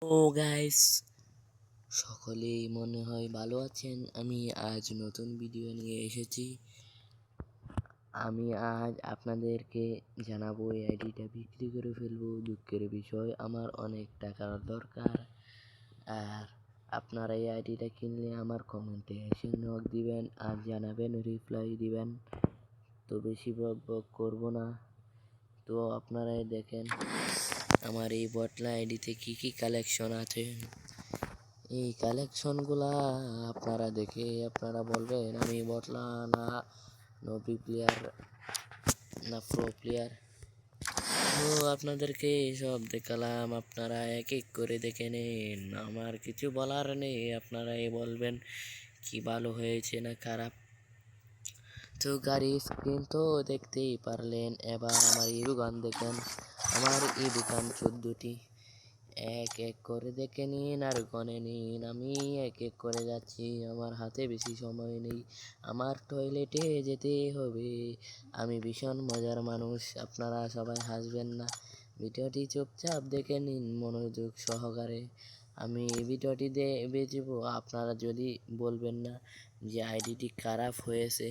ও guys, সকলেই মনে হয় ভালো আছেন। আমি আজ নতুন ভিডিও নিয়ে এসেছি। আমি আজ আপনাদেরকে জানাবো এই আইডিটা বিক্রি করে ফেলবো। দুঃখের বিষয়, আমার অনেক টাকার দরকার। আর আপনারা এই আইডিটা কিনলে আমার কমেন্টে এসে নক দিবেন আর জানাবেন, রিপ্লাই দিবেন। তো বেশি বক করবো না। তো আপনারাই দেখেন আমার এই বটলা আইডিতে কি কি কালেকশন আছে। এই কালেকশনগুলা আপনারা দেখে আপনারা বলবেন আমি বটলা না নবী প্লেয়ার না প্রো প্লেয়ার। তো আপনাদেরকে সব দেখালাম, আপনারা এক এক করে দেখে নিন। আমার কিছু বলার নেই, আপনারাই বলবেন কি ভালো হয়েছে না খারাপ। তো গাড়ি স্ক্রিন তো দেখতেই পারলেন। এবার আমার এই দোকান দেখেন। আমার এই দোকান 14টি। এক এক করে দেখে নিন আর গনে নিন। আমি এক এক করে যাচ্ছি, আমার হাতে বেশি সময় নেই। আমার টয়লেটে যেতে হবে। আমি ভীষণ মজার মানুষ, আপনারা সবাই হাসবেন না। ভিডিওটি চুপচাপ দেখে নিন মনোযোগ সহকারে। আমি এই ভিডিওটি বেচবো, আপনারা যদি বলবেন না যে আইডিটি খারাপ হয়েছে।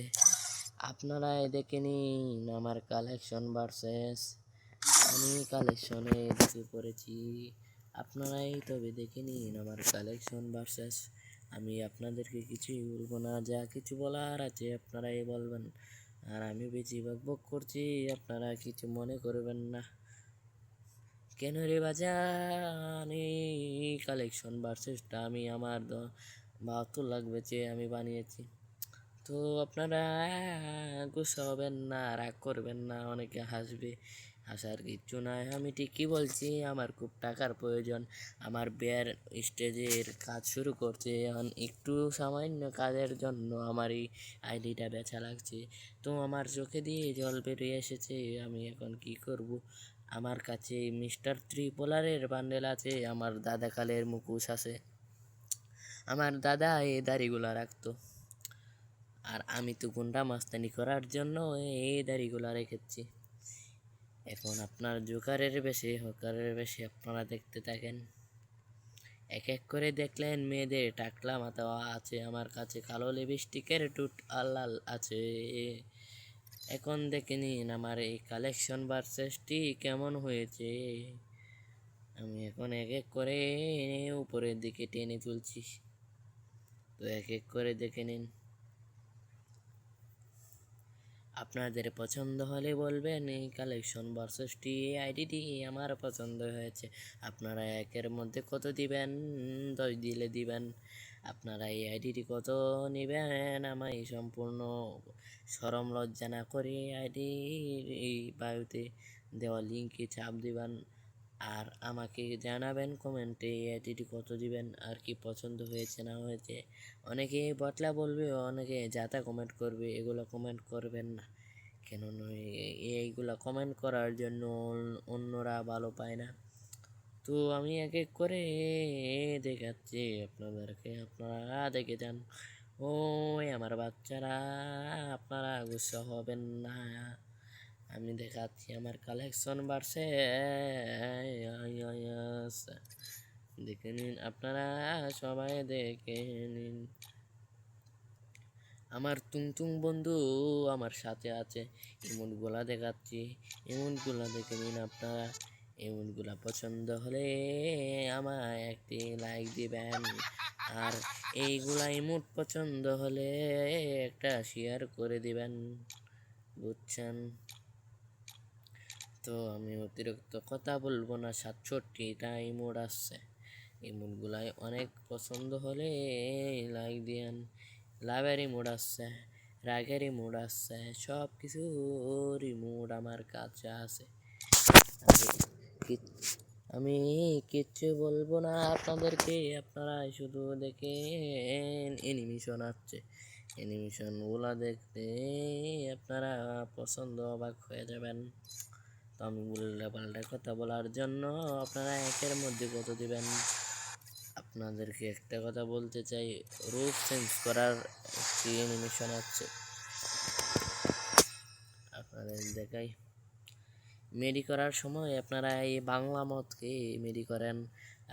আপনারাই দেখে নিন আমার কালেকশন ভার্সেস। আমি কালেকশনে ঢুকে পড়েছি, আপনারাই তবে দেখে নিন আমার কালেকশন ভার্সেস। আমি আপনাদেরকে কিছুই বলবো না, যা কিছু বলার আছে আপনারাই বলবেন। আর আমি বেশি বকবক করছি, আপনারা কিছু মনে করবেন না। কেন রে বাজান, এই কালেকশন ভার্সেসটা আমি আমার 72 লাখ বেচে আমি বানিয়েছি। তো আপনারা গুসা হবেন না, রাগ করবেন না, অনেকে হাসবে। হাসার কিচ্ছু নাই, আমি ঠিকই বলছি। আমার খুব টাকার প্রয়োজন। আমার বিয়ের স্টেজের কাজ শুরু করছে এখন, একটু সামান্য কাজের জন্য আমার এই আইডিটা বেচা লাগছে। তো আমার চোখে দিয়ে জল বেরিয়ে এসেছে, আমি এখন কি করব। আমার কাছে মিস্টার ত্রিপোলারের বান্ডেল আছে, আমার দাদা কালের মুখোশ আছে। আমার দাদা এই দাড়িগুলা রাখতো, আর আমি তো গুন্ডা মাস্তানি করার জন্য এই দাড়িগুলা রেখেছি। এখন আপনার জোকারের বেশি হকারের বেশি আপনারা দেখতে থাকেন। এক এক করে দেখলেন মেয়েদের টাকলা মাথা আছে আমার কাছে, কালো লিপস্টিকের টুট লাল আছে। এখন দেখে নিন আমার এই কালেকশন ভার্সেসটি কেমন হয়েছে। আমি এখন এক এক করে উপরের দিকে টেনে তুলছি, তো এক এক করে দেখে নিন। আপনাদের পছন্দ হলে বলবেন এই কালেকশন ভার্সেসটি, এই আইডিটি আমার পছন্দ হয়েছে। আপনারা একের মধ্যে কত দিবেন? 10 দিলে দিবেন। আপনারা এই আইডিটি কত নেবেন? আমায় সম্পূর্ণ শরম লজ্জা না করে আইডির এই বায়োতে দেওয়া লিঙ্কে চাপ দিবেন আর আমাকে জানাবেন কমেন্টে এই আইডিটি কত দিবেন আর কি পছন্দ হয়েছে না হয়েছে। অনেকে বটলা বলবে, অনেকে যাতা কমেন্ট করবে, এগুলো কমেন্ট করবেন না। কেন নয়, এইগুলো কমেন্ট করার জন্য অন্যরা ভালো পায় না। তো আমি এক এক করে দেখাচ্ছি আপনাদেরকে, আপনারা দেখে যান। ওই আমার বাচ্চারা, আপনারা গুসা হবেন না। আমি দেখাচ্ছি আমার কালেকশন বাড়ছে, দেখে নিন, আপনারা সবাই দেখে নিন। আমার তুংতুং বন্ধু আমার সাথে আছে, ইমোটগুলা দেখাচ্ছি, ইমোটগুলা দেখে নিন আপনারা। ইমোটগুলা পছন্দ হলে আমায় একটি লাইক দিবেন, আর এইগুলা ইমোট পছন্দ হলে একটা শেয়ার করে দিবেন, বুঝছেন? তো আমি অতিরিক্ত কথা বলবো না, 67টা ইমোট আসছে। ইমোটগুলাই অনেক পছন্দ হলে লাইক দিয়েন। লাভের ইমোট আসছে, রাগের ইমোট আসছে, সব কিছু ইমোট আমার কাছে আছে। আমি কিচ্ছু বলবো না আপনাদেরকে, আপনারা শুধু দেখেন অ্যানিমেশন আছে। অ্যানিমেশনগুলো দেখতে আপনারা পছন্দ অবাক হয়ে যাবেন। তো আমি উল্টা পাল্টা কথা বলার জন্য আপনারা একের মধ্যে কত দিবেন? আপনাদেরকে একটা কথা বলতে চাই, রূপ চেঞ্জ করার একটি অ্যানিমেশন আছে, আপনাদের দেখাই। মেডি করার সময় আপনারা এই বাংলা মতকে মেডি করেন,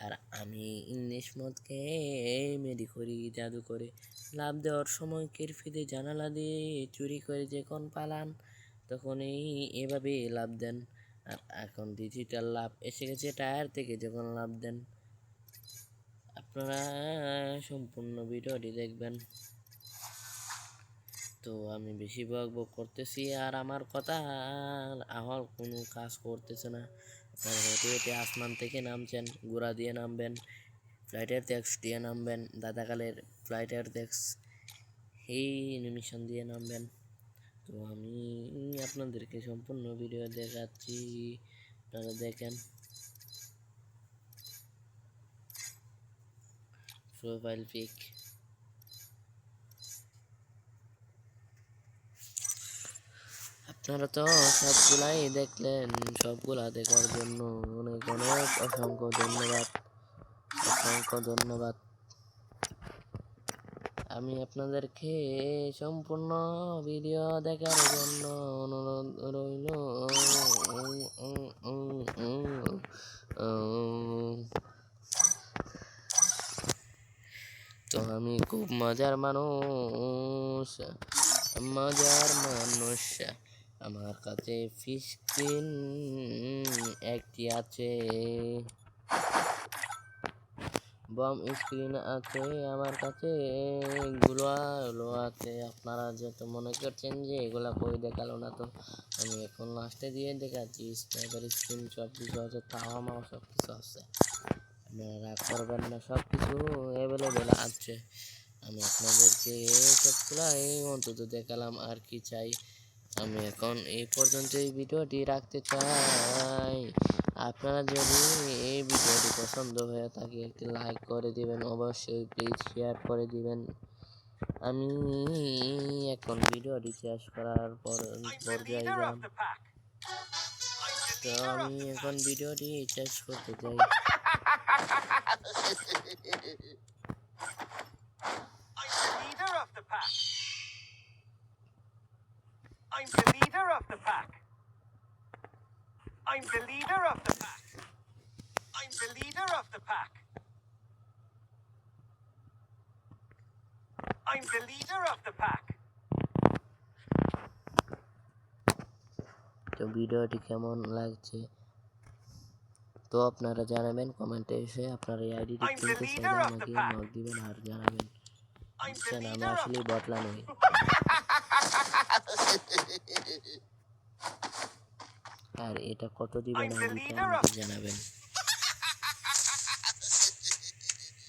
আর আমি ইংলিশ মদকে মেডি করি জাদু করে। লাভ দেওয়ার সময় কিরফিতে জানালা দিয়ে চুরি করে যখন পালান তখনই এভাবে লাভ দেন। আর এখন ডিজিটাল লাভ এসে গেছে, টায়ার থেকে যখন লাভ দেন। আপনারা সম্পূর্ণ ভিডিওটি দেখবেন। তো আমি বেশি বকবক করতেছি আর আমার কথা আমার কোনো কাজ করতেছে না। আপনারা হেঁটে হেঁটে আসমান থেকে নামছেন, ঘোড়া দিয়ে নামবেন, ফ্লাইটের ট্যাক্স দিয়ে নামবেন, দাদাকালের ফ্লাইটের ট্যাক্স এই নিমিশন দিয়ে নামবেন। তো আমি আপনাদেরকে সম্পূর্ণ ভিডিও দেখাচ্ছি, আপনারা দেখেন। প্রোফাইল পিক আপনারা তো সবগুলাই দেখলেন। সবগুলা দেখার জন্য অনেক অনেক অসংখ্য ধন্যবাদ, অসংখ্য ধন্যবাদ। আমি আপনাদেরকে সম্পূর্ণ ভিডিও দেখার জন্য অনুরোধ রইল। তো আমি খুব মজার মানুষ, মজার মানুষ। আমার কাছে ফিশ স্ক্রিন একটি আছে, বম স্ক্রিন আছে, আমার কাছে এগুলো আছে। আপনারা যত মনে করছেন যে এগুলা কই দেখালো না, তো আমি এখন লাস্টে দিয়ে দেখাচ্ছি। স্নাইপার স্ক্রিন সব কিছু আছে, তাও আমার সব কিছু আছে, আপনারা রাগ করবেন না, সব কিছু অ্যাভেলেবেল আছে। আমি আপনাদেরকে সবগুলাই অন্তত দেখালাম, আর কি চাই। আমি এখন এই পর্যন্ত এই ভিডিওটি রাখতে চাই। আপনারা যদি এই ভিডিওটি পছন্দ হয়ে থাকে একটি লাইক করে দিবেন, অবশ্যই প্লিজ শেয়ার করে দিবেন। আমি এখন ভিডিওটি শেষ করার পর্যায়ে গেলাম। তো আমি এখন ভিডিওটি শেষ করতে চাই। I'm the leader of the pack. I'm the leader of the pack. I'm the leader of the pack. I'm the leader of the pack. তো ভিডিওটি কেমন লাগছে তো আপনারা জানাবেন কমেন্টে এসে। আপনারা এই আইডিটি কিনতে চাইলে আমাকে নক দিবেন আর জানাবেন। বুঝছেন, আমি আসলে বটলা নই। আর এটা কত দিবেন আইডিটা আমাকে জানাবেন।